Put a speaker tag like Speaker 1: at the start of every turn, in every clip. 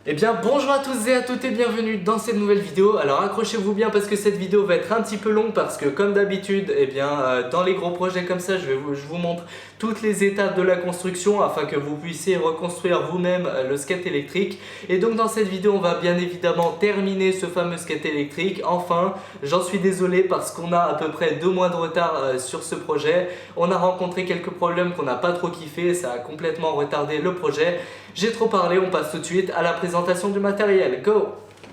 Speaker 1: Eh bien bonjour à tous et à toutes et bienvenue dans cette nouvelle vidéo. Alors accrochez-vous bien parce que cette vidéo va être un petit peu longue parce que comme d'habitude, dans les gros projets comme ça, je vous montre toutes les étapes de la construction afin que vous puissiez reconstruire vous-même le skate électrique. Et donc dans cette vidéo, on va bien évidemment terminer ce fameux skate électrique. Enfin, j'en suis désolé parce qu'on a à peu près 2 mois de retard sur ce projet. On a rencontré quelques problèmes qu'on n'a pas trop kiffé, ça a complètement retardé le projet. J'ai trop parlé, on passe tout de suite à la présentation du matériel. Go!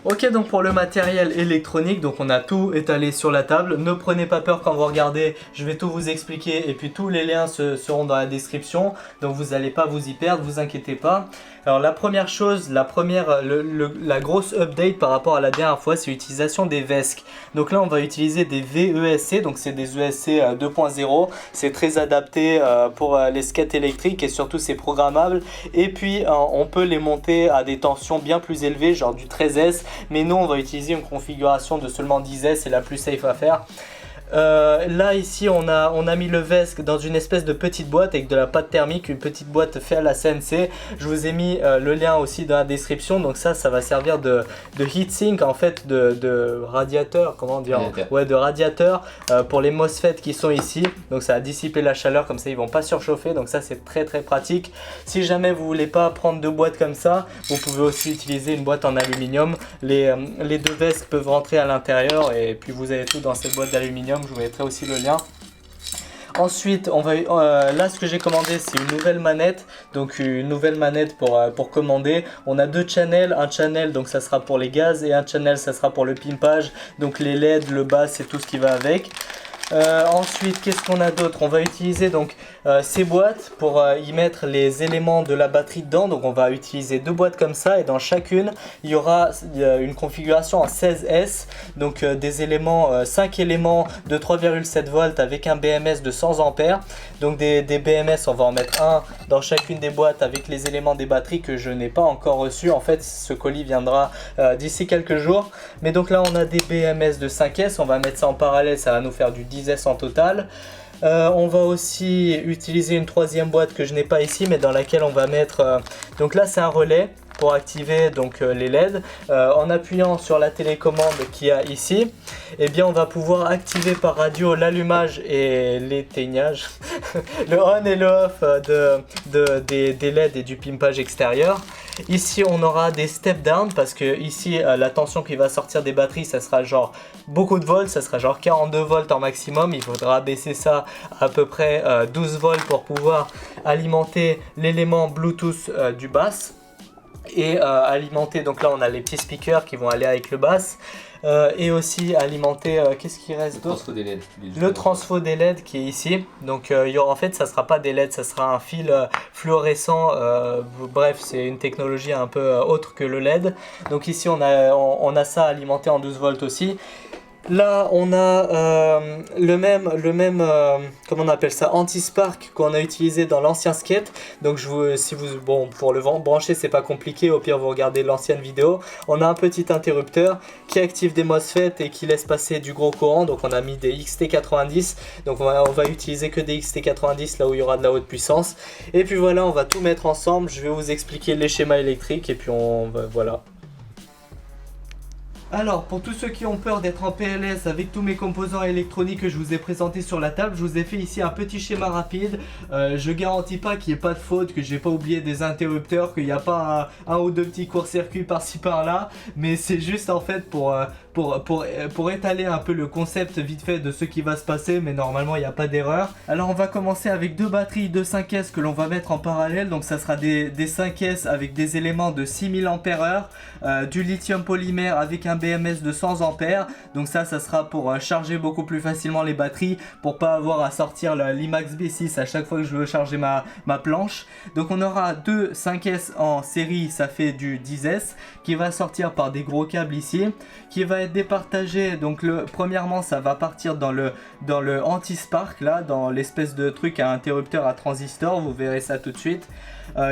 Speaker 1: Ok, donc pour le matériel électronique, donc on a tout étalé sur la table. Ne prenez pas peur quand vous regardez, je vais tout vous expliquer et puis tous les liens seront dans la description. Donc vous n'allez pas vous y perdre, vous inquiétez pas. Alors la première chose, la grosse update par rapport à la dernière fois, c'est l'utilisation des VESC. Donc là on va utiliser des VESC, donc c'est des ESC 2.0. C'est très adapté pour les skates électriques et surtout c'est programmable. Et puis on peut les monter à des tensions bien plus élevées, genre du 13S. Mais nous on va utiliser une configuration de seulement 10S, c'est la plus safe à faire. Là ici on a mis le VESC dans une espèce de petite boîte avec de la pâte thermique, une petite boîte faite à la CNC. Je vous ai mis le lien aussi dans la description. Donc ça va servir de heatsink en fait, de radiateur, comment dire, ouais, de radiateur pour les MOSFET qui sont ici. Donc ça va dissiper la chaleur, comme ça ils vont pas surchauffer. Donc ça c'est très pratique. Si jamais vous voulez pas prendre 2 boîtes comme ça, vous pouvez aussi utiliser une boîte en aluminium. Les 2 VESC peuvent rentrer à l'intérieur et puis vous avez tout dans cette boîte d'aluminium. Je vous mettrai aussi le lien. Ensuite, là ce que j'ai commandé c'est une nouvelle manette. Donc une nouvelle manette pour commander. On a 2 channels, un channel donc ça sera pour les gaz et un channel ça sera pour le pimpage. Donc les LED, le bass et tout ce qui va avec. Ensuite, qu'est-ce qu'on a d'autre? On va utiliser donc ces boîtes pour y mettre les éléments de la batterie dedans. Donc on va utiliser 2 boîtes comme ça et dans chacune il y aura une configuration en 16S. Donc des éléments, 5 éléments de 3,7 volts avec un BMS de 100 ampères. Donc des BMS, on va en mettre un dans chacune des boîtes avec les éléments des batteries que je n'ai pas encore reçus. En fait ce colis viendra d'ici quelques jours. Mais donc là on a des BMS de 5S, on va mettre ça en parallèle, ça va nous faire du 10S en total. On va aussi utiliser une 3e boîte que je n'ai pas ici mais dans laquelle on va mettre donc là c'est un relais pour activer donc les LED. En appuyant sur la télécommande qu'il y a ici, et bien on va pouvoir activer par radio l'allumage et l'éteignage le on et le off des LED et du pimpage extérieur. Ici on aura des step down parce que ici la tension qui va sortir des batteries ça sera genre beaucoup de volts, ça sera genre 42 volts en maximum. Il faudra baisser ça à peu près 12 volts pour pouvoir alimenter l'élément Bluetooth du bass. Et alimenter, donc là on a les petits speakers qui vont aller avec le bass. Et aussi alimenter, qu'est-ce qui reste d'autre? Le transfo des LED qui est ici. Donc en fait ça sera pas des LED, ça sera un fil fluorescent. Bref, c'est une technologie un peu autre que le LED. Donc ici on a ça alimenté en 12 volts aussi. Là on a le même comment on appelle ça, anti-spark qu'on a utilisé dans l'ancien skate. Donc pour le brancher c'est pas compliqué, au pire vous regardez l'ancienne vidéo. On a un petit interrupteur qui active des MOSFET et qui laisse passer du gros courant. Donc on a mis des XT90, donc on va utiliser que des XT90 là où il y aura de la haute puissance. Et puis voilà, on va tout mettre ensemble, je vais vous expliquer les schémas électriques et puis voilà. Alors pour tous ceux qui ont peur d'être en PLS avec tous mes composants électroniques que je vous ai présentés sur la table, je vous ai fait ici un petit schéma rapide. Je garantis pas qu'il n'y ait pas de faute, que j'ai pas oublié des interrupteurs, qu'il n'y a pas un ou 2 petits courts-circuits par-ci par-là, mais c'est juste en fait pour étaler un peu le concept vite fait de ce qui va se passer, mais normalement il n'y a pas d'erreur. Alors on va commencer avec 2 batteries de 5S que l'on va mettre en parallèle. Donc ça sera des 5S avec des éléments de 6000 ampères heure, du lithium polymère avec un BMS de 100 ampères. Donc ça sera pour charger beaucoup plus facilement les batteries, pour pas avoir à sortir l'IMAX B6 à chaque fois que je veux charger ma planche. Donc on aura 2 5S en série, ça fait du 10S qui va sortir par des gros câbles ici, qui va être départagé. Donc premièrement ça va partir dans le anti-spark là, dans l'espèce de truc à interrupteur à transistor, vous verrez ça tout de suite.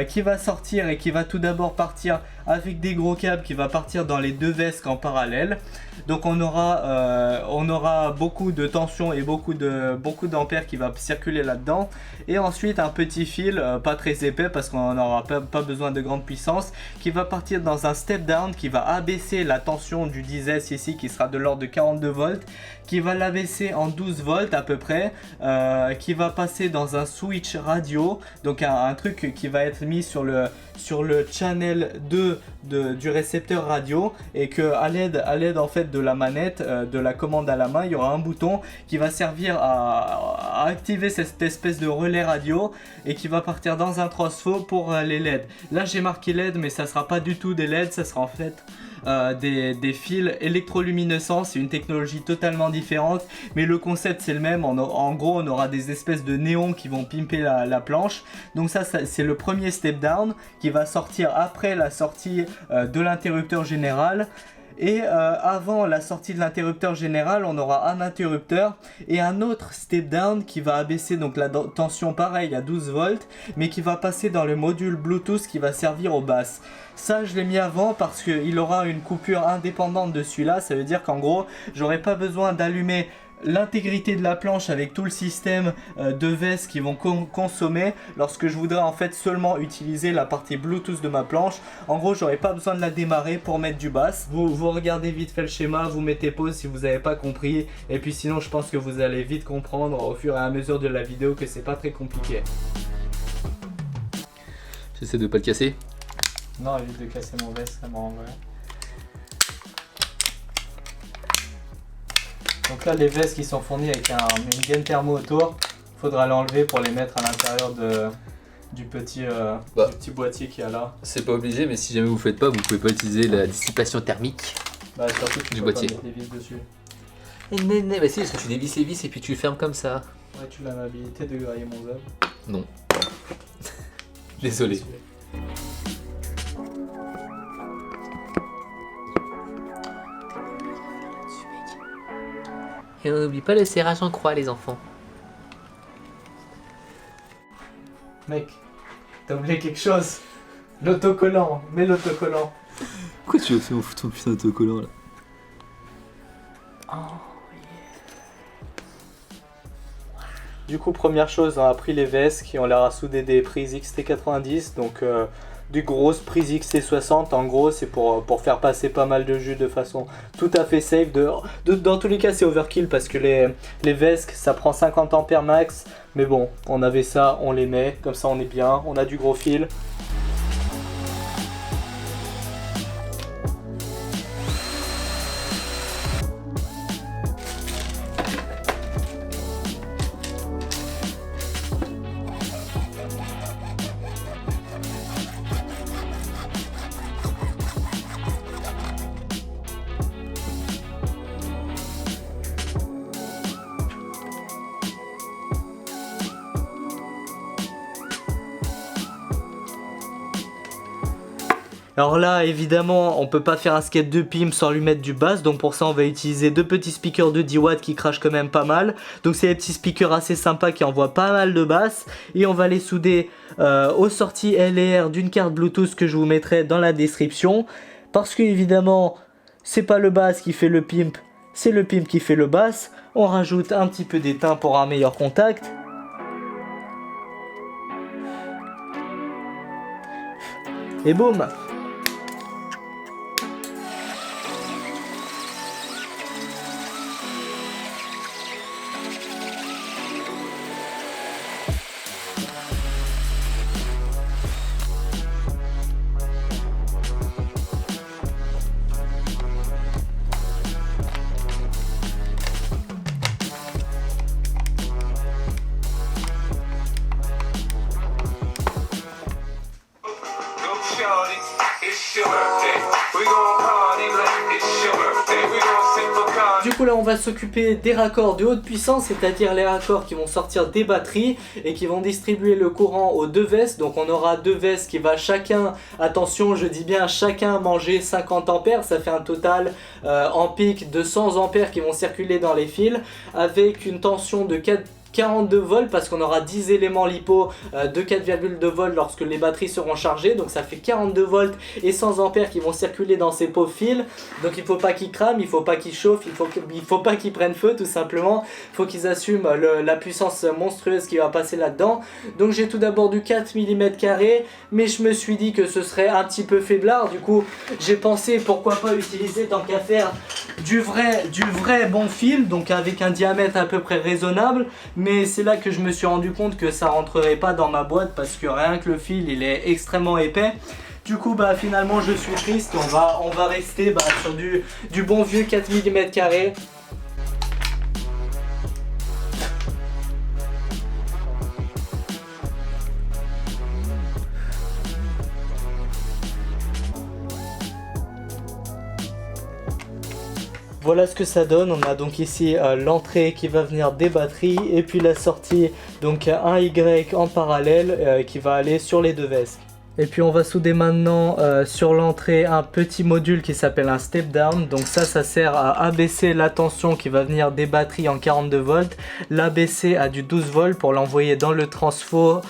Speaker 1: Qui va sortir et qui va tout d'abord partir avec des gros câbles, qui va partir dans les 2 VESC en parallèle. parallèle. Donc on aura beaucoup de tension et beaucoup d'ampères qui va circuler là-dedans. Et ensuite un petit fil, pas très épais parce qu'on n'aura pas besoin de grande puissance, qui va partir dans un step down qui va abaisser la tension du 10S ici, qui sera de l'ordre de 42 volts, qui va l'abaisser en 12 volts à peu près, qui va passer dans un switch radio, donc un truc qui va être mis sur le channel 2 du récepteur radio, et que à l'aide en fait de la manette, de la commande à la main, il y aura un bouton qui va servir à activer cette espèce de relais radio et qui va partir dans un transfo pour les LED. Là j'ai marqué LED, mais ça sera pas du tout des LED, ça sera en fait des fils électroluminescents. C'est une technologie totalement différente, mais le concept c'est le même. En gros on aura des espèces de néons qui vont pimper la planche. Donc ça c'est le premier step down qui va sortir après la sortie de l'interrupteur général. Et avant la sortie de l'interrupteur général, on aura un interrupteur et un autre step down qui va abaisser donc la tension pareil à 12 volts, mais qui va passer dans le module Bluetooth qui va servir aux basses. Ça je l'ai mis avant parce qu'il aura une coupure indépendante de celui-là. Ça veut dire qu'en gros j'aurai pas besoin d'allumer l'intégrité de la planche avec tout le système de VES qui vont consommer lorsque je voudrais en fait seulement utiliser la partie Bluetooth de ma planche. En gros j'aurais pas besoin de la démarrer pour mettre du bass. Vous regardez vite fait le schéma, vous mettez pause si vous n'avez pas compris, et puis sinon je pense que vous allez vite comprendre au fur et à mesure de la vidéo que c'est pas très compliqué.
Speaker 2: J'essaie de pas le casser.
Speaker 1: Non, évite de casser mon VES, ça m'en vrai. Donc là les vestes qui sont fournies avec une gaine thermo autour, il faudra l'enlever pour les mettre à l'intérieur du petit boîtier qu'il y a là.
Speaker 2: C'est pas obligé, mais si jamais vous faites pas, vous pouvez pas utiliser la dissipation thermique
Speaker 1: surtout que tu
Speaker 2: du
Speaker 1: peux
Speaker 2: boîtier.
Speaker 1: pas mettre les vis dessus.
Speaker 2: Bah si, parce que tu dévisses les vis et puis tu le fermes comme ça.
Speaker 1: Ouais, tu as l'habilité de grailler mon zèbre.
Speaker 2: Non. Désolé. Et on n'oublie pas le serrage en croix, les enfants.
Speaker 1: Mec, t'as oublié quelque chose. L'autocollant, mets l'autocollant.
Speaker 2: Pourquoi tu veux faire ton putain d'autocollant là?
Speaker 1: Oh yeah. Du coup, première chose, on a pris les vestes qui ont l'air à souder des prises XT90, donc du grosses prises XT60. En gros, c'est pour faire passer pas mal de jus de façon tout à fait safe. Dans tous les cas, c'est overkill parce que les vestes, ça prend 50 ampères max. Mais bon, on avait ça, on les met, comme ça on est bien, on a du gros fil. Alors là, évidemment, on peut pas faire un skate de pimp sans lui mettre du bass. Donc pour ça, on va utiliser deux petits speakers de 10 watts qui crachent quand même pas mal. Donc c'est des petits speakers assez sympas qui envoient pas mal de bass. Et on va les souder aux sorties LR d'une carte Bluetooth que je vous mettrai dans la description. Parce que évidemment, c'est pas le bass qui fait le pimp, c'est le pimp qui fait le bass. On rajoute un petit peu d'étain pour un meilleur contact. Et boum! Du coup là on va s'occuper des raccords de haute puissance, c'est-à-dire les raccords qui vont sortir des batteries et qui vont distribuer le courant aux deux vestes. Donc on aura deux vestes qui va chacun, attention je dis bien chacun, manger 50 ampères, ça fait un total en pic de 100 ampères qui vont circuler dans les fils avec une tension de 42 volts parce qu'on aura 10 éléments lipo de 4,2 volts lorsque les batteries seront chargées. Donc ça fait 42 volts et 100 ampères qui vont circuler dans ces pauvres fils. Donc il ne faut pas qu'ils crament, il ne faut pas qu'ils chauffent, il faut pas qu'ils prennent feu tout simplement. Il faut qu'ils assument la puissance monstrueuse qui va passer là-dedans. Donc j'ai tout d'abord du 4 mm², mais je me suis dit que ce serait un petit peu faiblard. Du coup j'ai pensé pourquoi pas utiliser tant qu'à faire du vrai bon fil, donc avec un diamètre à peu près raisonnable. Mais c'est là que je me suis rendu compte que ça rentrerait pas dans ma boîte parce que rien que le fil il est extrêmement épais. Du coup bah finalement je suis triste, on va rester sur du bon vieux 4 mm². Voilà ce que ça donne. On a donc ici l'entrée qui va venir des batteries et puis la sortie, donc un Y en parallèle qui va aller sur les deux vis. Et puis on va souder maintenant sur l'entrée un petit module qui s'appelle un step down. Donc ça sert à abaisser la tension qui va venir des batteries en 42 volts, l'abaisser à du 12 volts pour l'envoyer dans le transfo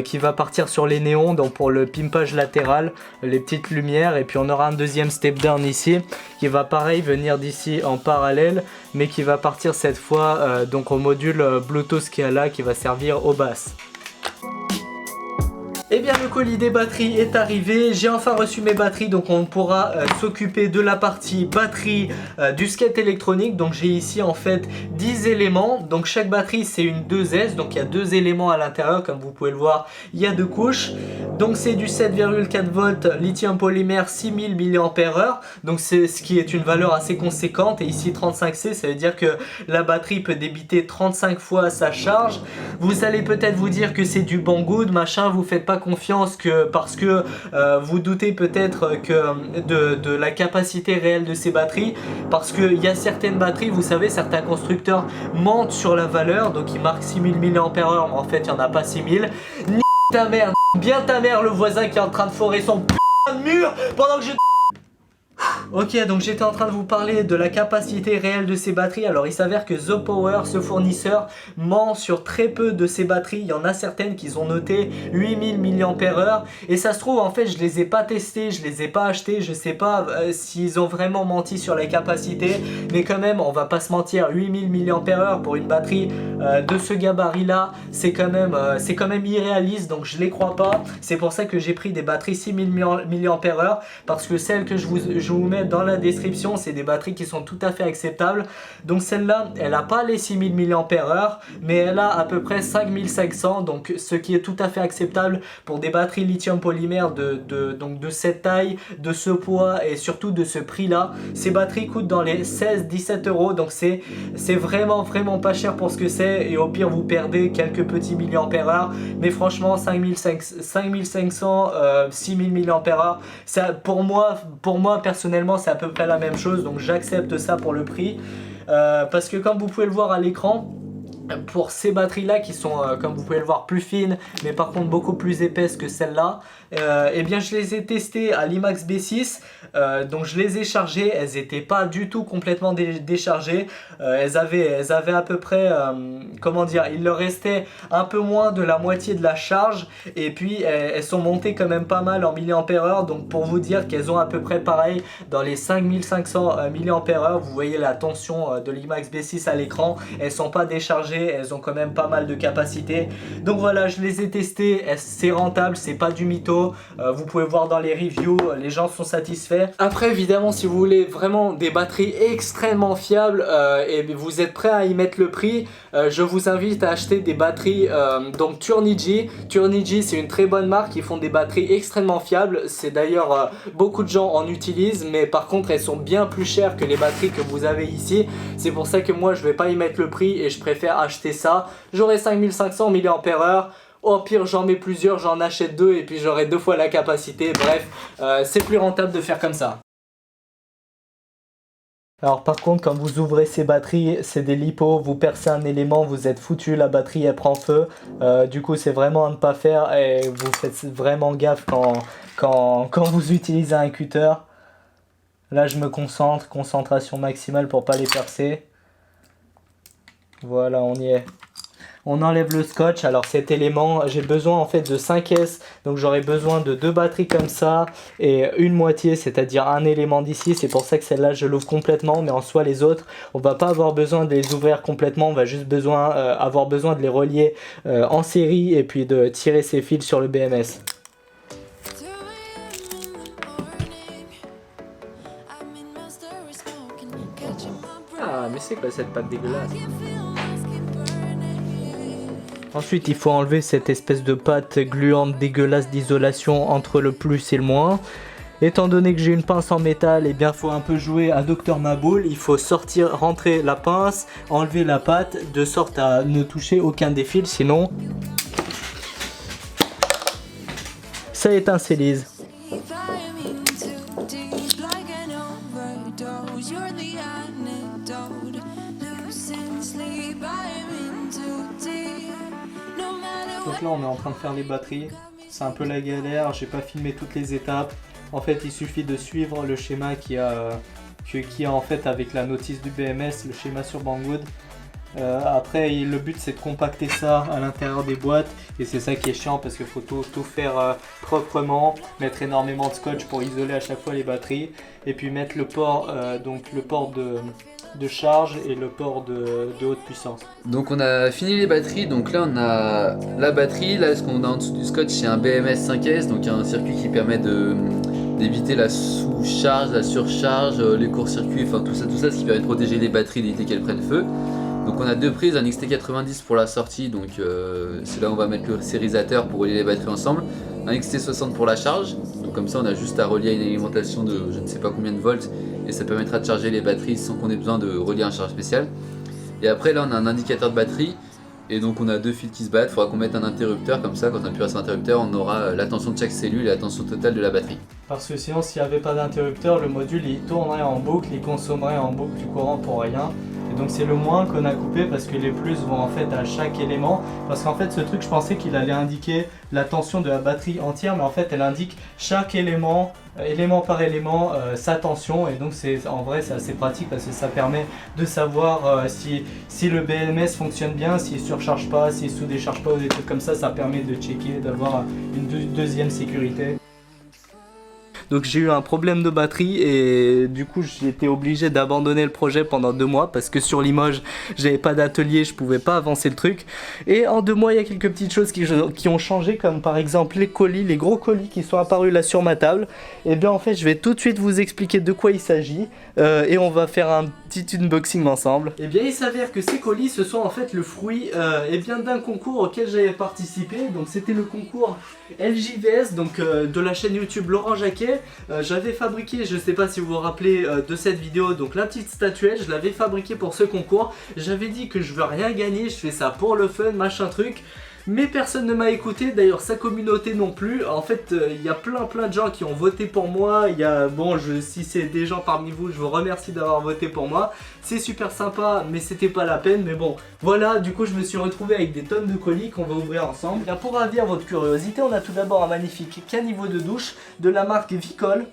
Speaker 1: qui va partir sur les néons, donc pour le pimpage latéral, les petites lumières. Et puis on aura un deuxième step down ici qui va pareil venir d'ici en parallèle, mais qui va partir cette fois donc au module Bluetooth qui est là, qui va servir aux basses. Et bien le colis des batteries est arrivé, j'ai enfin reçu mes batteries, donc on pourra s'occuper de la partie batterie du skate électronique. Donc j'ai ici en fait 10 éléments, donc chaque batterie c'est une 2S, donc il y a 2 éléments à l'intérieur comme vous pouvez le voir, il y a 2 couches. Donc c'est du 7,4 volts lithium polymère 6000 mAh, donc c'est ce qui est une valeur assez conséquente. Et ici 35C, ça veut dire que la batterie peut débiter 35 fois sa charge. Vous allez peut-être vous dire que c'est du Banggood, machin, vous faites pas confiance parce que vous doutez peut-être que de la capacité réelle de ces batteries, parce qu'il y a certaines batteries, vous savez, certains constructeurs mentent sur la valeur, donc ils marquent 6000 mAh, mais en fait il n'y en a pas 6000. Ni ta mère, bien ta mère, le voisin qui est en train de forer son putain de mur pendant que je... Ok, donc j'étais en train de vous parler de la capacité réelle de ces batteries. Alors il s'avère que The Power, ce fournisseur, ment sur très peu de ces batteries. Il y en a certaines qui ont noté 8000 mAh. Et ça se trouve, en fait, je les ai pas testées, je les ai pas achetées. Je sais pas s'ils ont vraiment menti sur la capacité. Mais quand même, on va pas se mentir, 8000 mAh pour une batterie de ce gabarit-là, c'est quand même irréaliste. Donc je les crois pas. C'est pour ça que j'ai pris des batteries 6000 mAh. Parce que celles que je vous mets dans la description, c'est des batteries qui sont tout à fait acceptables. Donc celle-là, elle n'a pas les 6000 mAh, mais elle a à peu près 5500, donc ce qui est tout à fait acceptable pour des batteries lithium polymère donc de cette taille, de ce poids et surtout de ce prix-là. Ces batteries coûtent dans les 16-17 euros, donc c'est vraiment pas cher pour ce que c'est, et au pire vous perdez quelques petits mAh, mais franchement 5500, 6000 mAh, ça, pour moi personnellement c'est à peu près la même chose, donc j'accepte ça pour le prix parce que comme vous pouvez le voir à l'écran, pour ces batteries là qui sont comme vous pouvez le voir plus fines mais par contre beaucoup plus épaisses que celles-là, et bien je les ai testées à l'IMAX B6, donc je les ai chargées, elles n'étaient pas du tout complètement déchargées, elles avaient à peu près, comment dire, il leur restait un peu moins de la moitié de la charge, et puis elles sont montées quand même pas mal en mAh, donc pour vous dire qu'elles ont à peu près pareil dans les 5500 mAh. Vous voyez la tension de l'IMAX B6 à l'écran, elles sont pas déchargées, elles ont quand même pas mal de capacité. Donc voilà, je les ai testées, c'est rentable, c'est pas du mytho. Vous pouvez voir dans les reviews, les gens sont satisfaits. Après évidemment, si vous voulez vraiment des batteries extrêmement fiables et vous êtes prêt à y mettre le prix, je vous invite à acheter des batteries donc Turnigy. Turnigy, c'est une très bonne marque, ils font des batteries extrêmement fiables. C'est d'ailleurs beaucoup de gens en utilisent, mais par contre elles sont bien plus chères que les batteries que vous avez ici. C'est pour ça que moi je vais pas y mettre le prix et je préfère acheter ça. J'aurai 5500 mAh. Au pire j'en mets plusieurs, j'en achète 2 et puis j'aurai 2 fois la capacité. Bref, c'est plus rentable de faire comme ça. Alors par contre, quand vous ouvrez ces batteries, c'est des lipos, vous percez un élément, vous êtes foutu, la batterie elle prend feu. Du coup c'est vraiment à ne pas faire, et vous faites vraiment gaffe quand vous utilisez un cutter. Là je me concentre, concentration maximale pour pas les percer. Voilà, on y est. On enlève le scotch. Alors cet élément, j'ai besoin en fait de 5 S, donc j'aurai besoin de 2 batteries comme ça et une moitié, c'est-à-dire un élément d'ici. C'est pour ça que celle-là je l'ouvre complètement, mais en soi les autres, on va pas avoir besoin de les ouvrir complètement, on va juste avoir besoin de les relier en série et puis de tirer ces fils sur le BMS. Ah mais c'est quoi cette pâte dégueulasse? Ensuite, il faut enlever cette espèce de pâte gluante dégueulasse d'isolation entre le plus et le moins. Étant donné que j'ai une pince en métal, et bien faut un peu jouer à Dr Maboul. Il faut rentrer la pince, enlever la pâte de sorte à ne toucher aucun des fils, sinon ça étincellise. Donc là on est en train de faire les batteries, c'est un peu la galère, j'ai pas filmé toutes les étapes. En fait il suffit de suivre le schéma qui a en fait avec la notice du BMS, le schéma sur Banggood. Après le but c'est de compacter ça à l'intérieur des boîtes et c'est ça qui est chiant parce qu'il faut tout faire proprement, mettre énormément de scotch pour isoler à chaque fois les batteries et puis mettre le port, de charge et le port de haute puissance.
Speaker 2: Donc on a fini les batteries, donc là on a la batterie, là ce qu'on a en dessous du scotch c'est un BMS 5S, donc il y a un circuit qui permet d'éviter la sous-charge, la surcharge, les courts-circuits, enfin tout ça, ce qui permet de protéger les batteries, d'éviter qu'elles prennent feu. Donc on a deux prises, un XT90 pour la sortie, donc c'est là où on va mettre le sérisateur pour relier les batteries ensemble, un XT60 pour la charge, donc comme ça on a juste à relier à une alimentation de je ne sais pas combien de volts et ça permettra de charger les batteries sans qu'on ait besoin de relier un charge spécial. Et après là on a un indicateur de batterie et donc on a deux fils qui se battent, il faudra qu'on mette un interrupteur, comme ça quand on appuiera sur l'interrupteur on aura la tension de chaque cellule et la tension totale de la batterie.
Speaker 1: Parce que sinon s'il n'y avait pas d'interrupteur, le module il tournerait en boucle, il consommerait en boucle du courant pour rien. Et donc c'est le moins qu'on a coupé parce que les plus vont en fait à chaque élément. Parce qu'en fait ce truc je pensais qu'il allait indiquer la tension de la batterie entière, mais en fait elle indique chaque élément par élément sa tension. Et donc en vrai c'est assez pratique parce que ça permet de savoir si le BMS fonctionne bien, s'il surcharge pas, s'il sous-décharge pas ou des trucs comme ça. Ça permet de checker, d'avoir une deuxième sécurité. Donc j'ai eu un problème de batterie et du coup j'ai été obligé d'abandonner le projet pendant 2 mois parce que sur Limoges j'avais pas d'atelier, je pouvais pas avancer le truc. Et en 2 mois il y a quelques petites choses qui ont changé, comme par exemple les colis, les gros colis qui sont apparus là sur ma table. Et bien en fait je vais tout de suite vous expliquer de quoi il s'agit et on va faire un petit unboxing ensemble. Et bien il s'avère que ces colis ce sont en fait le fruit d'un concours auquel j'avais participé. Donc c'était le concours LJVS, donc de la chaîne YouTube Laurent Jacquet. J'avais fabriqué, je sais pas si vous vous rappelez de cette vidéo, donc la petite statuette, je l'avais fabriquée pour ce concours. J'avais dit que je veux rien gagner, je fais ça pour le fun, machin truc. Mais personne ne m'a écouté, d'ailleurs sa communauté non plus. En fait, il y a plein de gens qui ont voté pour moi. Si c'est des gens parmi vous, je vous remercie d'avoir voté pour moi. C'est super sympa, mais c'était pas la peine. Mais bon, voilà, du coup je me suis retrouvé avec des tonnes de colis qu'on va ouvrir ensemble. Bien, pour ravir votre curiosité, on a tout d'abord un magnifique caniveau de douche de la marque Vicol.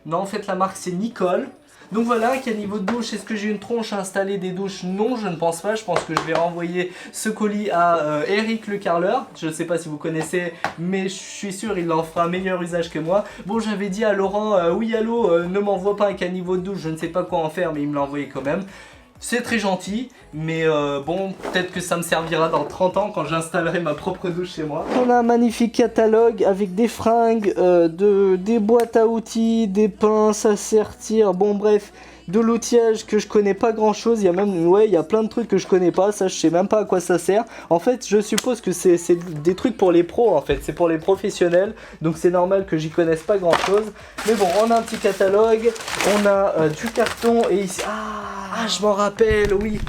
Speaker 1: Non, en fait la marque c'est Nicole. Donc voilà, caniveau de douche. Est-ce que j'ai une tronche à installer des douches? Non, je ne pense pas. Je pense que je vais renvoyer ce colis à Eric le carreleur. Je ne sais pas si vous connaissez, mais je suis sûr il en fera un meilleur usage que moi. Bon, j'avais dit à Laurent, oui allô, ne m'envoie pas un caniveau de douche, je ne sais pas quoi en faire, mais il me l'a envoyé quand même. C'est très gentil, mais bon, peut-être que ça me servira dans 30 ans quand j'installerai ma propre douche chez moi. On a un magnifique catalogue avec des fringues, des boîtes à outils, des pinces à sertir, bon bref, de l'outillage que je connais pas grand chose. Il y a même, il y a plein de trucs que je connais pas, ça je sais même pas à quoi ça sert. En fait je suppose que c'est des trucs pour les pros en fait, c'est pour les professionnels, donc c'est normal que j'y connaisse pas grand chose. Mais bon, on a un petit catalogue, on a du carton et ici, je m'en rappelle, oui.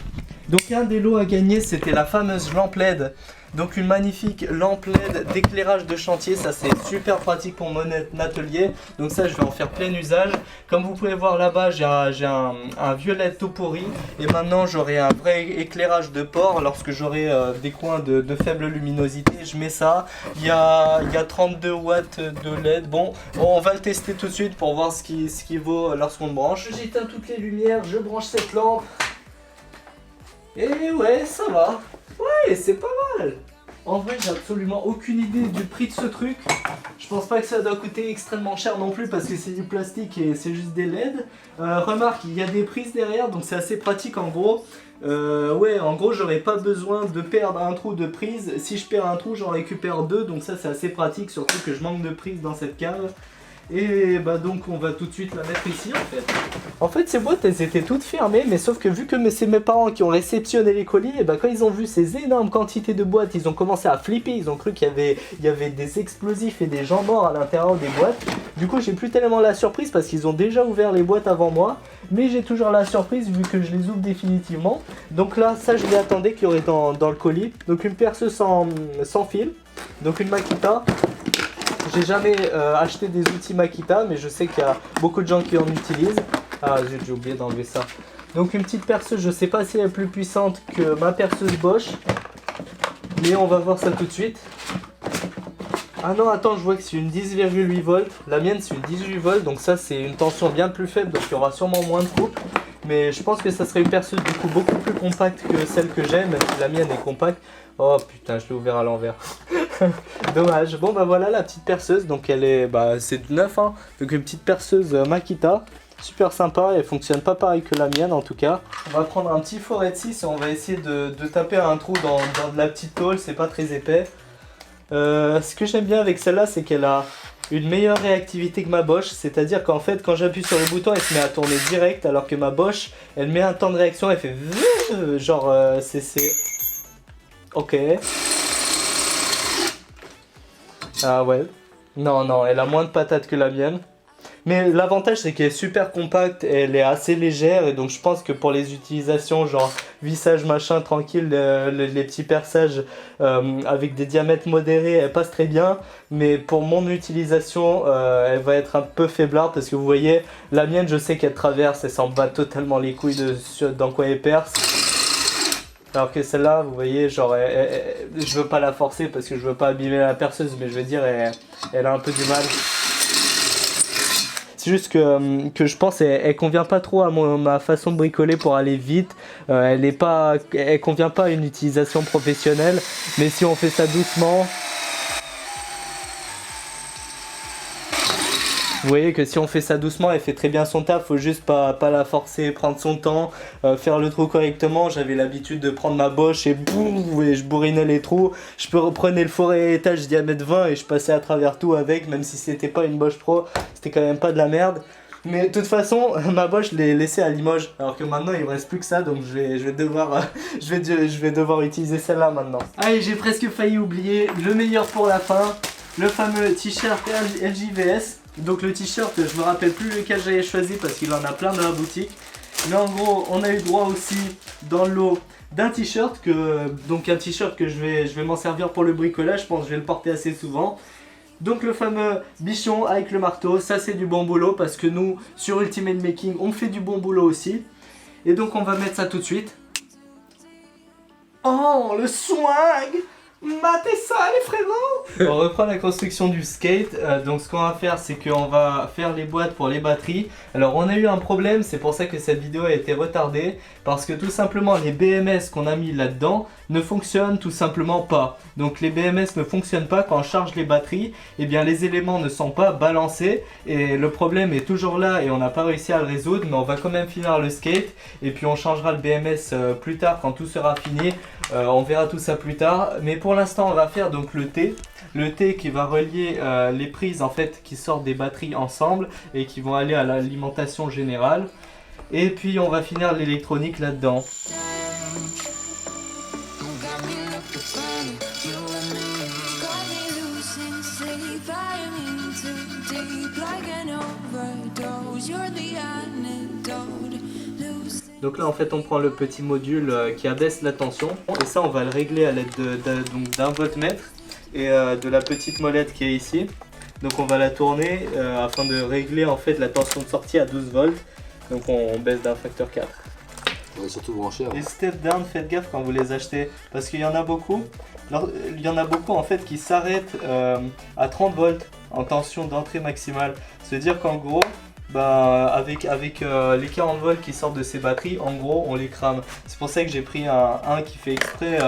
Speaker 1: Donc un des lots à gagner c'était la fameuse lampe LED. Donc une magnifique lampe LED d'éclairage de chantier, ça c'est super pratique pour mon atelier. Donc ça je vais en faire plein usage. Comme vous pouvez voir là-bas j'ai un violet toporri. Et maintenant j'aurai un vrai éclairage de port. Lorsque j'aurai des coins de faible luminosité, je mets ça. Il y a 32 watts de LED. Bon, on va le tester tout de suite pour voir ce qui vaut lorsqu'on le branche. J'éteins toutes les lumières, je branche cette lampe. Et ouais, ça va. Ouais, c'est pas mal. En vrai, j'ai absolument aucune idée du prix de ce truc. Je pense pas que ça doit coûter extrêmement cher non plus parce que c'est du plastique et c'est juste des LED. Remarque, il y a des prises derrière, donc c'est assez pratique en gros. Ouais, en gros, j'aurais pas besoin de perdre un trou de prise. Si je perds un trou, j'en récupère deux, donc ça c'est assez pratique, surtout que je manque de prise dans cette cave. Et bah donc on va tout de suite la mettre ici en fait. En fait ces boîtes elles étaient toutes fermées, mais sauf que vu que c'est mes parents qui ont réceptionné les colis, et bah quand ils ont vu ces énormes quantités de boîtes, ils ont commencé à flipper, ils ont cru qu'il y avait des explosifs et des gens morts à l'intérieur des boîtes. Du coup j'ai plus tellement la surprise parce qu'ils ont déjà ouvert les boîtes avant moi, mais j'ai toujours la surprise vu que je les ouvre définitivement. Donc là ça je l'attendais qu'il y aurait dans le colis. Donc une perceuse sans fil, donc une Makita. J'ai jamais acheté des outils Makita, mais je sais qu'il y a beaucoup de gens qui en utilisent. Ah, j'ai oublié d'enlever ça. Donc une petite perceuse, je sais pas si elle est plus puissante que ma perceuse Bosch, mais on va voir ça tout de suite. Ah non, attends, je vois que c'est une 10,8 volts. La mienne c'est une 18 volts, donc ça c'est une tension bien plus faible, donc il y aura sûrement moins de coupe. Mais je pense que ça serait une perceuse du coup beaucoup plus compacte que celle que j'ai, même si la mienne est compacte. Oh putain, je l'ai ouvert à l'envers. Dommage. Bon bah voilà la petite perceuse, donc elle est, bah c'est neuf hein. Donc une petite perceuse Makita, super sympa, elle fonctionne pas pareil que la mienne en tout cas. On va prendre un petit forêt de 6 et on va essayer de taper un trou dans de la petite tôle, c'est pas très épais. Ce que j'aime bien avec celle-là, c'est qu'elle a une meilleure réactivité que ma Bosch, c'est-à-dire qu'en fait quand j'appuie sur le bouton elle se met à tourner direct, alors que ma Bosch elle met un temps de réaction, elle fait genre c'est ok. Ah ouais. Non, elle a moins de patates que la mienne. Mais l'avantage c'est qu'elle est super compacte, elle est assez légère et donc je pense que pour les utilisations genre vissage machin tranquille, les petits perçages avec des diamètres modérés, elle passe très bien. Mais pour mon utilisation, elle va être un peu faiblarde parce que vous voyez, la mienne je sais qu'elle traverse, elle s'en bat totalement les couilles dans quoi elle perce. Alors que celle-là, vous voyez, genre, je veux pas la forcer parce que je veux pas abîmer la perceuse, mais je veux dire, elle a un peu du mal. C'est juste que je pense elle convient pas trop à ma façon de bricoler pour aller vite. Elle convient pas à une utilisation professionnelle, mais si on fait ça doucement... Vous voyez que si on fait ça doucement, elle fait très bien son taf, faut juste pas la forcer, prendre son temps, faire le trou correctement. J'avais l'habitude de prendre ma Bosch et boum, et je bourrinais les trous. Je reprenais le forêt étage diamètre 20 et je passais à travers tout avec, même si c'était pas une Bosch Pro, c'était quand même pas de la merde. Mais de toute façon, ma Bosch, je l'ai laissée à Limoges, alors que maintenant il me reste plus que ça, donc je vais devoir utiliser celle-là maintenant. Allez, j'ai presque failli oublier le meilleur pour la fin, le fameux t-shirt LJVS. Donc le t-shirt, je me rappelle plus lequel j'avais choisi parce qu'il en a plein dans la boutique. Mais en gros, on a eu droit aussi dans le lot d'un t-shirt donc un t-shirt que je vais m'en servir pour le bricolage. Je pense que je vais le porter assez souvent. Donc le fameux bichon avec le marteau, ça c'est du bon boulot parce que nous sur Ultimate Making on fait du bon boulot aussi. Et donc on va mettre ça tout de suite. Oh le swag! Matez ça les frérots! On reprend la construction du skate. Donc ce qu'on va faire c'est qu'on va faire les boîtes pour les batteries. Alors on a eu un problème, c'est pour ça que cette vidéo a été retardée. Parce que tout simplement les BMS qu'on a mis là-dedans ne fonctionnent tout simplement pas. Donc les BMS ne fonctionnent pas quand on charge les batteries. Et bien les éléments ne sont pas balancés. Et le problème est toujours là et on n'a pas réussi à le résoudre. Mais on va quand même finir le skate. Et puis on changera le BMS plus tard quand tout sera fini. On verra tout ça plus tard. Mais pour l'instant on va faire donc le T. Le T qui va relier les prises en fait qui sortent des batteries ensemble et qui vont aller à l'alimentation générale. Et puis on va finir l'électronique là-dedans. Donc là en fait on prend le petit module qui abaisse la tension et ça on va le régler à l'aide d'un voltmètre et de la petite molette qui est ici. Donc on va la tourner afin de régler en fait la tension de sortie à 12 volts. Donc on baisse d'un facteur 4.
Speaker 2: On va surtout brancher.
Speaker 1: Les step down, faites gaffe quand vous les achetez parce qu'il y en a beaucoup. Il y en a beaucoup en fait qui s'arrêtent à 30 volts en tension d'entrée maximale. C'est-à-dire qu'en gros, bah, avec les 40 volts qui sortent de ces batteries, en gros, on les crame. C'est pour ça que j'ai pris un qui fait exprès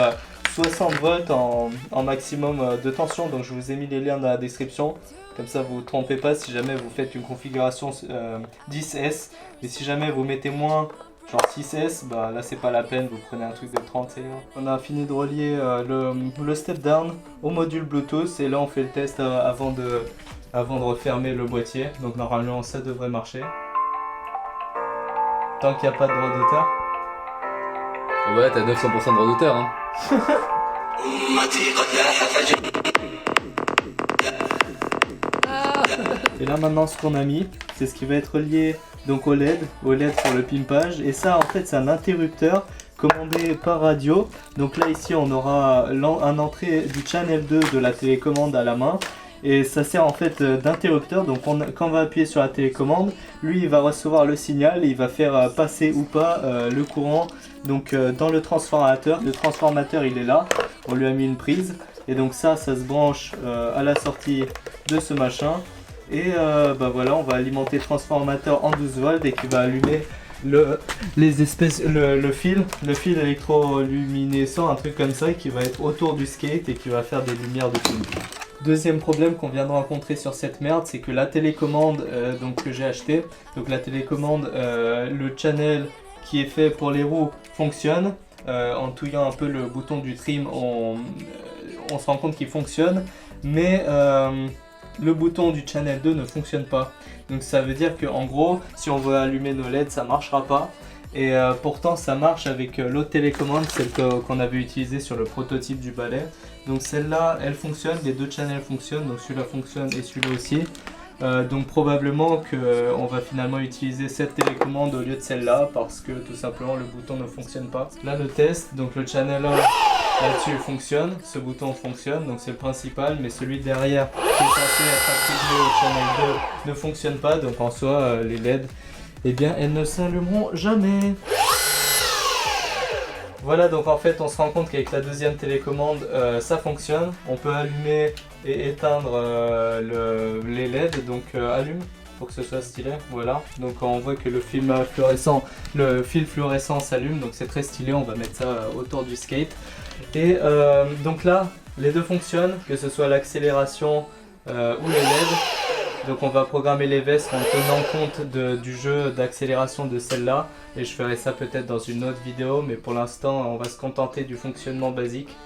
Speaker 1: 60 volts en maximum de tension. Donc je vous ai mis les liens dans la description. Comme ça, vous ne vous trompez pas si jamais vous faites une configuration 10S. Mais si jamais vous mettez moins, genre 6S, bah là c'est pas la peine, vous prenez un truc de 30. On a fini de relier le step down au module Bluetooth. Et là on fait le test avant de refermer le boîtier. Donc normalement ça devrait marcher. Tant qu'il n'y a pas de droit d'auteur.
Speaker 2: Ouais, t'as 900% de droit d'auteur, hein.
Speaker 1: Et là maintenant ce qu'on a mis, c'est ce qui va être lié donc au LED pour le pimpage. Et ça en fait c'est un interrupteur commandé par radio. Donc là ici on aura un entrée du channel 2 de la télécommande à la main. Et ça sert en fait d'interrupteur. Donc quand on va appuyer sur la télécommande, lui il va recevoir le signal et il va faire passer ou pas le courant donc dans le transformateur. Le transformateur il est là, on lui a mis une prise. Et donc ça se branche à la sortie de ce machin. Et bah voilà, on va alimenter le transformateur en 12 volts et qui va allumer le fil électroluminescent, un truc comme ça, qui va être autour du skate et qui va faire des lumières de film. Deuxième problème qu'on vient de rencontrer sur cette merde, c'est que la télécommande donc, que j'ai acheté, donc la télécommande, le channel qui est fait pour les roues fonctionne. En touillant un peu le bouton du trim, on se rend compte qu'il fonctionne, mais le bouton du channel 2 ne fonctionne pas. Donc ça veut dire qu'en gros, si on veut allumer nos LED, ça marchera pas. Et pourtant ça marche avec l'autre télécommande, celle qu'on avait utilisée sur le prototype du balai. Donc celle-là, elle fonctionne, les deux channels fonctionnent, donc celui-là fonctionne et celui-là aussi. Donc probablement qu'on va finalement utiliser cette télécommande au lieu de celle-là parce que tout simplement le bouton ne fonctionne pas. Là le test, donc le channel là-dessus fonctionne, ce bouton fonctionne, donc c'est le principal, mais celui derrière qui est censé être attribué au channel 2 ne fonctionne pas, donc en soi les LED, eh bien elles ne s'allumeront jamais. Voilà, donc en fait on se rend compte qu'avec la deuxième télécommande ça fonctionne, on peut allumer et éteindre les LED, donc allume pour que ce soit stylé, voilà. Donc on voit que le fil fluorescent s'allume, donc c'est très stylé, on va mettre ça autour du skate. Et donc là, les deux fonctionnent, que ce soit l'accélération ou les LED. Donc on va programmer les vestes en tenant compte du jeu d'accélération de celle-là. Et je ferai ça peut-être dans une autre vidéo, mais pour l'instant on va se contenter du fonctionnement basique.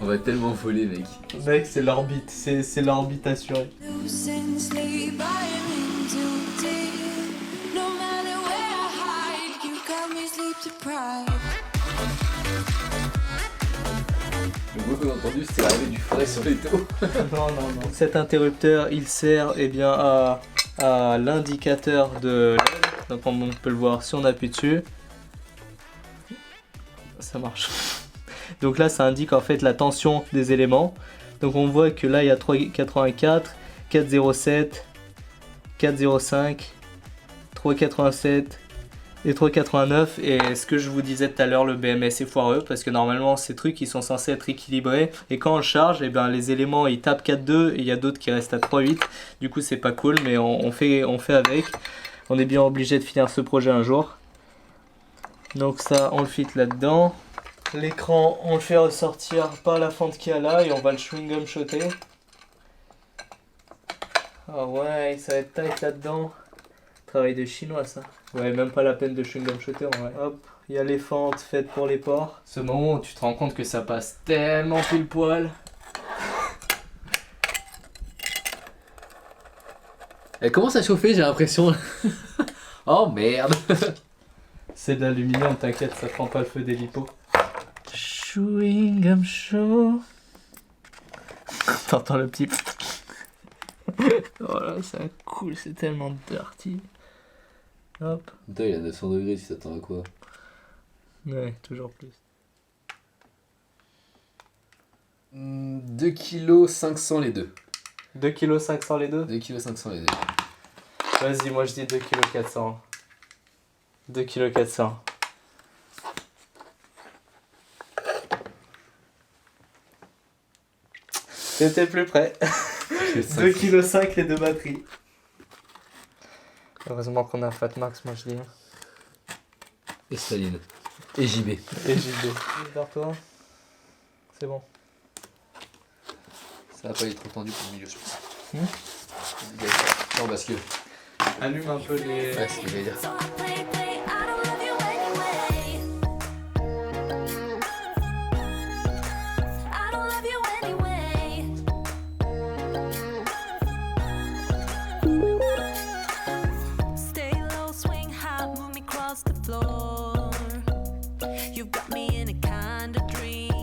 Speaker 2: On va tellement voler, mec.
Speaker 1: Mec, c'est l'orbite, c'est l'orbite assurée.
Speaker 2: Le mot qu'on a entendu, c'est l'arrivée du forêt sur les taux.
Speaker 1: Non. Cet interrupteur, il sert bien à l'indicateur de LED. Donc on peut le voir si on appuie dessus. Ça marche. Donc là, ça indique en fait la tension des éléments. Donc on voit que là, il y a 3,84, 4,07, 4,05, 3,87 et 3,89. Et ce que je vous disais tout à l'heure, le BMS est foireux parce que normalement, ces trucs, ils sont censés être équilibrés. Et quand on le charge, eh ben, les éléments, ils tapent 4,2 et il y a d'autres qui restent à 3,8. Du coup, c'est pas cool, mais on fait avec. On est bien obligé de finir ce projet un jour. Donc ça, on le fit là-dedans. L'écran, on le fait ressortir par la fente qu'il y a là et on va le chewing-gum shotter. Ah ouais, ça va être tight là-dedans. Travail de chinois ça. Ouais, même pas la peine de chewing-gum shotter en vrai. Hop, il y a les fentes faites pour les ports. Ce moment où tu te rends compte que ça passe tellement pile poil.
Speaker 2: Elle commence à chauffer, j'ai l'impression. Oh merde.
Speaker 1: C'est de l'aluminium, t'inquiète, ça prend pas le feu des lipos. Chewing gum show. T'entends le petit. Oh là, c'est cool, c'est tellement dirty. Hop.
Speaker 2: Putain, il a 900 degrés, si t'attends à quoi?
Speaker 1: Ouais, toujours plus.
Speaker 2: 2 kg 500 les deux.
Speaker 1: 2 kg 500 les deux?
Speaker 2: 2 kg 500 les deux.
Speaker 1: Vas-y, moi je dis 2 kg 400. 2 kg 400. C'était plus près. 2,5 kg les deux batteries. Heureusement qu'on a un Fat Max, moi je dis.
Speaker 2: Et Staline. Et JB.
Speaker 1: Et JB. Vers toi. C'est bon.
Speaker 2: Ça va pas être trop tendu pour le milieu, je pense. Non, parce que.
Speaker 1: Allume un peu les.
Speaker 2: Ouais, c'est ce que j'allais dire.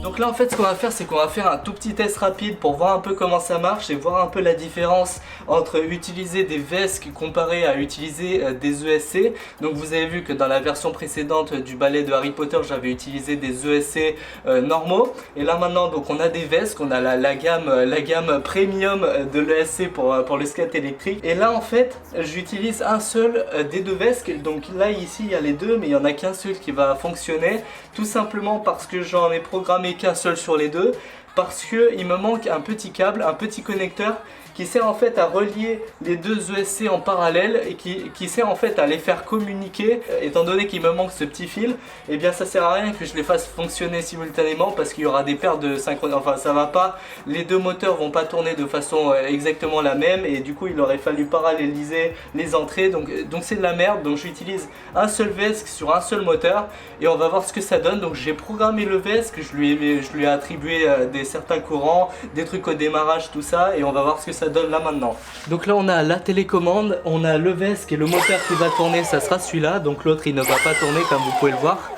Speaker 1: Donc là en fait ce qu'on va faire c'est qu'on va faire un tout petit test rapide pour voir un peu comment ça marche et voir un peu la différence entre utiliser des VESC comparé à utiliser des ESC. Donc vous avez vu que dans la version précédente du balai de Harry Potter j'avais utilisé des ESC normaux et là maintenant donc on a des VESC, on a la gamme premium de l'ESC pour le skate électrique et là en fait j'utilise un seul des deux VESC. Donc là ici il y a les deux mais il n'y en a qu'un seul qui va fonctionner tout simplement parce que j'en ai programmé qu'un seul sur les deux parce que il me manque un petit câble, un petit connecteur qui sert en fait à relier les deux ESC en parallèle et qui sert en fait à les faire communiquer. Étant donné qu'il me manque ce petit fil, et bien ça sert à rien que je les fasse fonctionner simultanément parce qu'il y aura des pertes de synchronisation, enfin ça va pas, les deux moteurs vont pas tourner de façon exactement la même et du coup il aurait fallu paralléliser les entrées donc c'est de la merde. Donc j'utilise un seul VESC sur un seul moteur et on va voir ce que ça donne. Donc j'ai programmé le VESC, je lui ai attribué certains courants, des trucs au démarrage, tout ça et on va voir ce que ça donne là maintenant. Donc là on a la télécommande, on a le VESC et le moteur qui va tourner, ça sera celui-là, donc l'autre il ne va pas tourner comme vous pouvez le voir.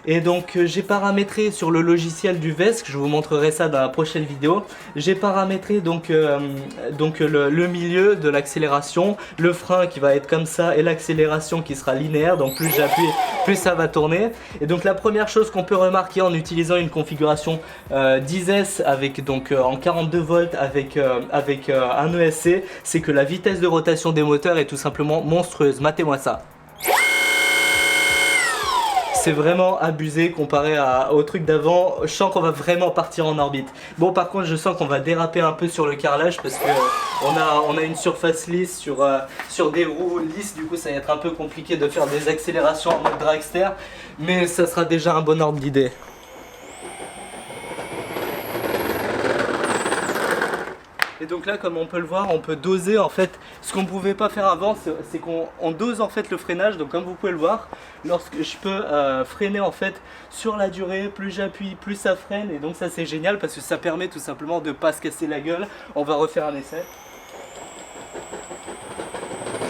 Speaker 1: Et donc j'ai paramétré sur le logiciel du VESC, je vous montrerai ça dans la prochaine vidéo. J'ai paramétré donc le milieu de l'accélération, le frein qui va être comme ça et l'accélération qui sera linéaire, donc plus j'appuie plus ça va tourner. Et donc la première chose qu'on peut remarquer en utilisant une configuration 10S avec donc en 42 volts avec un ESC, c'est que la vitesse de rotation des moteurs est tout simplement monstrueuse. Matez-moi ça. C'est vraiment abusé comparé au truc d'avant. Je sens qu'on va vraiment partir en orbite. Bon par contre je sens qu'on va déraper un peu sur le carrelage parce que on a une surface lisse sur des roues lisses. Du coup ça va être un peu compliqué de faire des accélérations en mode dragster. Mais ça sera déjà un bon ordre d'idée. Et donc là comme on peut le voir on peut doser en fait ce qu'on ne pouvait pas faire avant, c'est qu'on dose en fait le freinage. Donc comme vous pouvez le voir, lorsque je peux freiner en fait sur la durée, plus j'appuie plus ça freine et donc ça c'est génial parce que ça permet tout simplement de ne pas se casser la gueule. On va refaire un essai.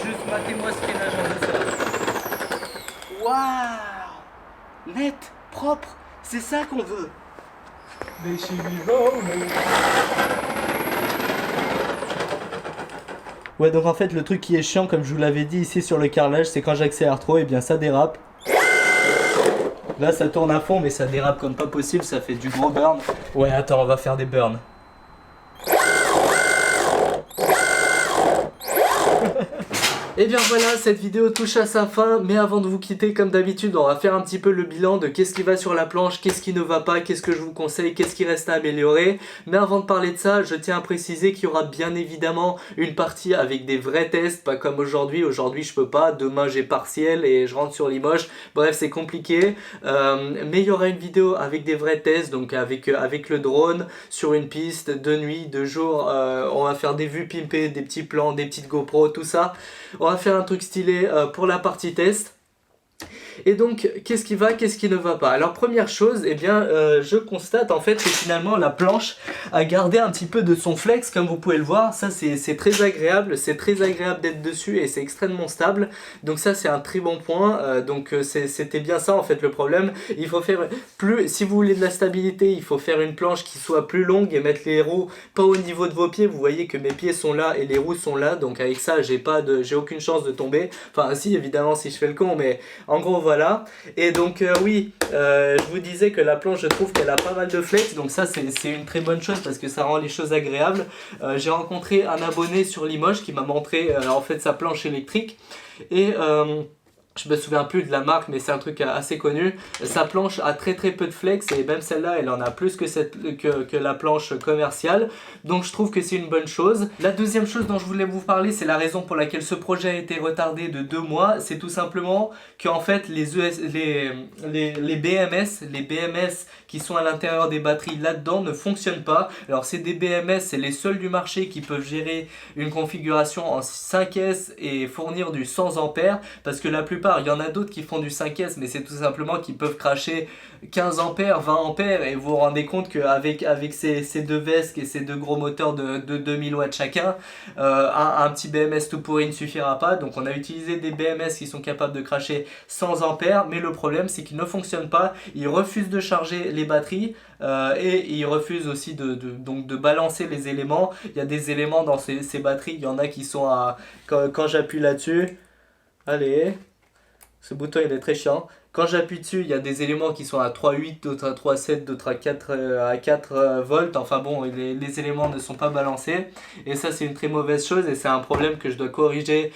Speaker 1: Juste matez-moi ce freinage en douceur. Waouh, net, propre, c'est ça qu'on veut. Ouais donc en fait le truc qui est chiant comme je vous l'avais dit ici sur le carrelage c'est quand j'accélère trop et bien ça dérape. Là ça tourne à fond mais ça dérape comme pas possible, ça fait du gros burn. Ouais attends on va faire des burns. Et bien voilà, cette vidéo touche à sa fin, mais avant de vous quitter, comme d'habitude, on va faire un petit peu le bilan de qu'est-ce qui va sur la planche, qu'est-ce qui ne va pas, qu'est-ce que je vous conseille, qu'est-ce qui reste à améliorer. Mais avant de parler de ça, je tiens à préciser qu'il y aura bien évidemment une partie avec des vrais tests, pas comme aujourd'hui. Aujourd'hui je peux pas, demain j'ai partiel et je rentre sur Limoges, bref c'est compliqué. Mais il y aura une vidéo avec des vrais tests, donc avec le drone, sur une piste, de nuit, de jour, on va faire des vues pimpées, des petits plans, des petites GoPro, tout ça. On va faire un truc stylé pour la partie test. Et donc, qu'est-ce qui va, qu'est-ce qui ne va pas? Alors, première chose, eh bien, je constate en fait que finalement la planche a gardé un petit peu de son flex, comme vous pouvez le voir. Ça, c'est très agréable d'être dessus et c'est extrêmement stable. Donc ça, c'est un très bon point. C'était bien ça en fait le problème. Il faut faire si vous voulez de la stabilité, il faut faire une planche qui soit plus longue et mettre les roues pas au niveau de vos pieds. Vous voyez que mes pieds sont là et les roues sont là. Donc avec ça, j'ai aucune chance de tomber. Enfin, si évidemment si je fais le con, mais en gros voilà. Et donc oui, je vous disais que la planche, je trouve qu'elle a pas mal de flex, donc ça c'est une très bonne chose parce que ça rend les choses agréables. J'ai rencontré un abonné sur Limoges qui m'a montré en fait sa planche électrique et Je me souviens plus de la marque, mais c'est un truc assez connu. Sa planche a très peu de flex et même celle-là, elle en a plus que la planche commerciale. Donc je trouve que c'est une bonne chose. La deuxième chose dont je voulais vous parler, c'est la raison pour laquelle ce projet a été retardé de 2 mois. C'est tout simplement qu'en fait les BMS qui sont à l'intérieur des batteries là-dedans ne fonctionnent pas. Alors c'est des BMS, c'est les seuls du marché qui peuvent gérer une configuration en 5S et fournir du 100 ampères, parce que la plupart, il y en a d'autres qui font du 5S, mais c'est tout simplement qu'ils peuvent cracher 15 ampères, 20 ampères, et vous vous rendez compte qu'avec ces deux Vesques et ces deux gros moteurs de 2000 watts chacun, un petit BMS tout pourri ne suffira pas. Donc on a utilisé des BMS qui sont capables de cracher 100 ampères, mais le problème c'est qu'ils ne fonctionnent pas, ils refusent de charger les batteries, et ils refusent aussi donc de balancer les éléments. Il y a des éléments dans ces batteries, il y en a qui sont à... Quand j'appuie là-dessus, allez, ce bouton il est très chiant. Quand j'appuie dessus, il y a des éléments qui sont à 3,8, d'autres à 3,7, d'autres à 4 volts. Enfin bon, les éléments ne sont pas balancés. Et ça, c'est une très mauvaise chose et c'est un problème que je dois corriger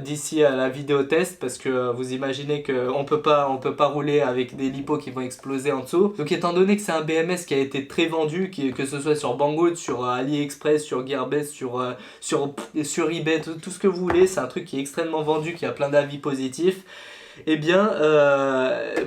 Speaker 1: d'ici à la vidéo test, parce que vous imaginez qu'on peut pas rouler avec des lipos qui vont exploser en dessous. Donc étant donné que c'est un BMS qui a été très vendu, que ce soit sur Banggood, sur AliExpress, sur Gearbest, sur eBay, tout ce que vous voulez, c'est un truc qui est extrêmement vendu, qui a plein d'avis positifs. Eh bien,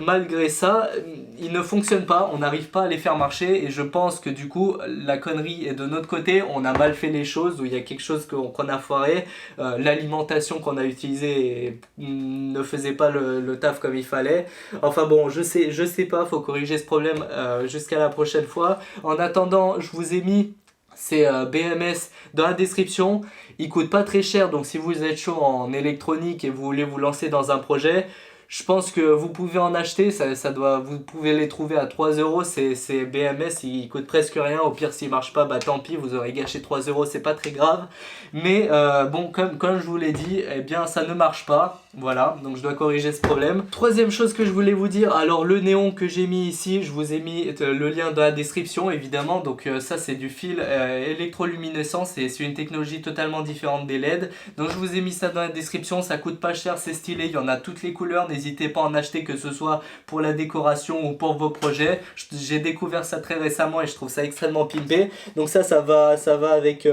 Speaker 1: malgré ça, ils ne fonctionnent pas, on n'arrive pas à les faire marcher, et je pense que du coup, la connerie est de notre côté, on a mal fait les choses, ou il y a quelque chose qu'on a foiré, l'alimentation qu'on a utilisée ne faisait pas le taf comme il fallait. Enfin bon, je sais pas, faut corriger ce problème jusqu'à la prochaine fois. En attendant, je vous ai mis ces BMS dans la description. Ils coûtent pas très cher, donc si vous êtes chaud en électronique et vous voulez vous lancer dans un projet, je pense que vous pouvez en acheter. Vous pouvez les trouver à 3 euros. Ces BMS, ils coûtent presque rien. Au pire, s'ils marchent pas, bah tant pis, vous aurez gâché 3 euros, c'est pas très grave. Mais bon, comme je vous l'ai dit, eh bien ça ne marche pas. Voilà, donc je dois corriger ce problème. Troisième chose que je voulais vous dire, alors le néon que j'ai mis ici, je vous ai mis le lien dans la description évidemment. Donc ça c'est du fil électroluminescence et c'est une technologie totalement différente des LED. Donc je vous ai mis ça dans la description, ça coûte pas cher, c'est stylé, il y en a toutes les couleurs, n'hésitez pas à en acheter, que ce soit pour la décoration ou pour vos projets. J'ai découvert ça très récemment et je trouve ça extrêmement pimpé. Donc ça va avec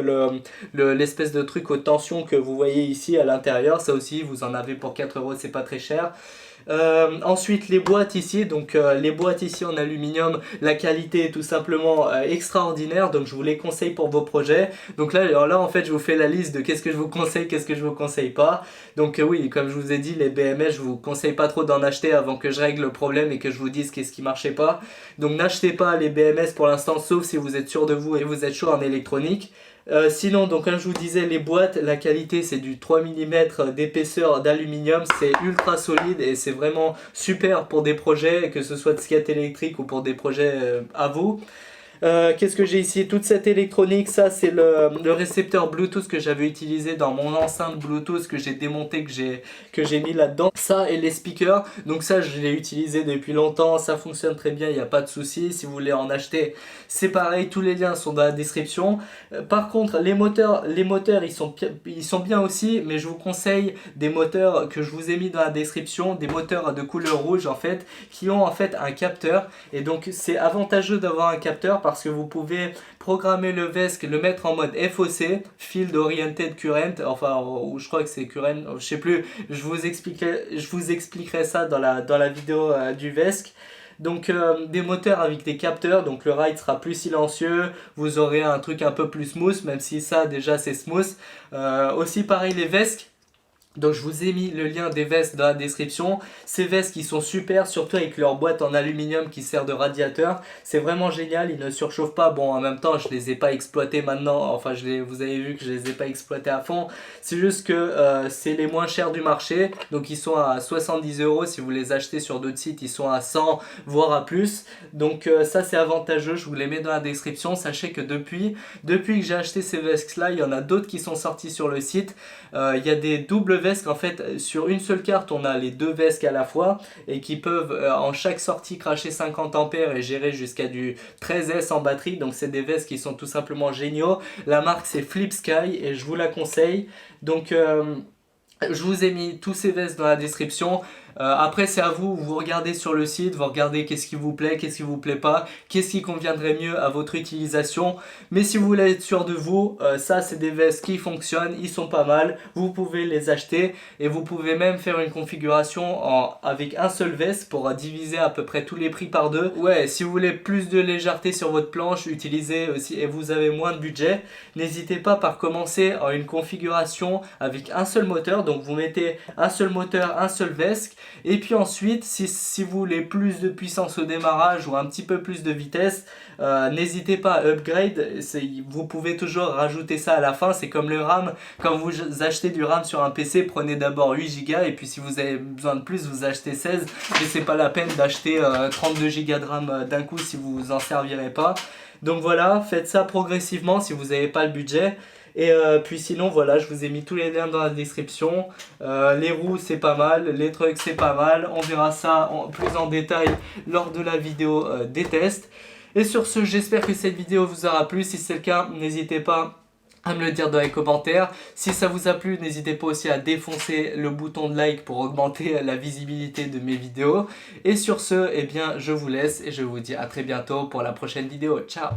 Speaker 1: l'espèce de truc aux tensions que vous voyez ici à l'intérieur. Ça aussi vous en avez pour 4 euros, c'est pas très cher. Ensuite les boîtes ici, donc les boîtes ici en aluminium, la qualité est tout simplement extraordinaire, donc je vous les conseille pour vos projets. Donc là en fait je vous fais la liste de qu'est-ce que je vous conseille, qu'est-ce que je vous conseille pas. Donc oui, comme je vous ai dit, les BMS je vous conseille pas trop d'en acheter avant que je règle le problème et que je vous dise qu'est-ce qui marchait pas. Donc n'achetez pas les BMS pour l'instant, sauf si vous êtes sûr de vous et vous êtes chaud en électronique. Sinon, donc comme je vous disais, les boîtes, la qualité c'est du 3 mm d'épaisseur d'aluminium, c'est ultra solide et c'est vraiment super pour des projets, que ce soit de skate électrique ou pour des projets à vous. Qu'est-ce que j'ai ici? Toute cette électronique, ça c'est le récepteur Bluetooth que j'avais utilisé dans mon enceinte Bluetooth que j'ai démonté, que j'ai mis là-dedans. Ça et les speakers, donc ça je l'ai utilisé depuis longtemps, ça fonctionne très bien, il n'y a pas de souci. Si vous voulez en acheter, c'est pareil, tous les liens sont dans la description. Par contre, les moteurs ils sont bien aussi, mais je vous conseille des moteurs que je vous ai mis dans la description, des moteurs de couleur rouge en fait, qui ont en fait un capteur, et donc c'est avantageux d'avoir un capteur parce que vous pouvez programmer le VESC, le mettre en mode FOC, Field Oriented Current, enfin, ou je crois que c'est Current, je sais plus, je vous expliquerai ça dans la vidéo du VESC. Donc des moteurs avec des capteurs, donc le ride sera plus silencieux, vous aurez un truc un peu plus smooth, même si ça déjà c'est smooth. Aussi pareil les VESC. Donc je vous ai mis le lien des vestes dans la description. Ces vestes qui sont super, surtout avec leur boîte en aluminium qui sert de radiateur. C'est vraiment génial, ils ne surchauffent pas. Bon, en même temps, je les ai pas exploités maintenant. Enfin, vous avez vu que je les ai pas exploités à fond. C'est juste que c'est les moins chers du marché. Donc ils sont à 70 euros. Si vous les achetez sur d'autres sites, ils sont à 100, voire à plus. Donc ça c'est avantageux, je vous les mets dans la description. Sachez que depuis que j'ai acheté ces vestes là, il y en a d'autres qui sont sortis sur le site. Il y a des doubles vesques, en fait sur une seule carte on a les deux vesques à la fois et qui peuvent en chaque sortie cracher 50 ampères et gérer jusqu'à du 13S en batterie. Donc c'est des vesques qui sont tout simplement géniaux. La marque c'est Flip Sky et je vous la conseille. Donc Je vous ai mis tous ces vestes dans la description. Après c'est à vous, vous regardez sur le site, vous regardez qu'est-ce qui vous plaît, qu'est-ce qui vous plaît pas, qu'est-ce qui conviendrait mieux à votre utilisation. Mais si vous voulez être sûr de vous, ça c'est des vestes qui fonctionnent, ils sont pas mal, vous pouvez les acheter et vous pouvez même faire une configuration avec un seul veste pour diviser à peu près tous les prix par deux. Ouais, si vous voulez plus de légèreté sur votre planche, utilisez aussi et vous avez moins de budget, n'hésitez pas par commencer en une configuration avec un seul moteur. Donc vous mettez un seul moteur, un seul veste. Et puis ensuite, si vous voulez plus de puissance au démarrage ou un petit peu plus de vitesse, n'hésitez pas à upgrade. Vous pouvez toujours rajouter ça à la fin. C'est comme le RAM. Quand vous achetez du RAM sur un PC, prenez d'abord 8 Go et puis si vous avez besoin de plus, vous achetez 16. Mais c'est pas la peine d'acheter 32 Go de RAM d'un coup si vous en servirez pas. Donc voilà, faites ça progressivement si vous n'avez pas le budget. Et puis sinon voilà, je vous ai mis tous les liens dans la description. Les roues c'est pas mal, les trucks c'est pas mal. On verra ça plus en détail lors de la vidéo des tests. Et sur ce, j'espère que cette vidéo vous aura plu. Si c'est le cas, n'hésitez pas à me le dire dans les commentaires. Si ça vous a plu, n'hésitez pas aussi à défoncer le bouton de like pour augmenter la visibilité de mes vidéos. Et sur ce, eh bien, je vous laisse et je vous dis à très bientôt pour la prochaine vidéo. Ciao!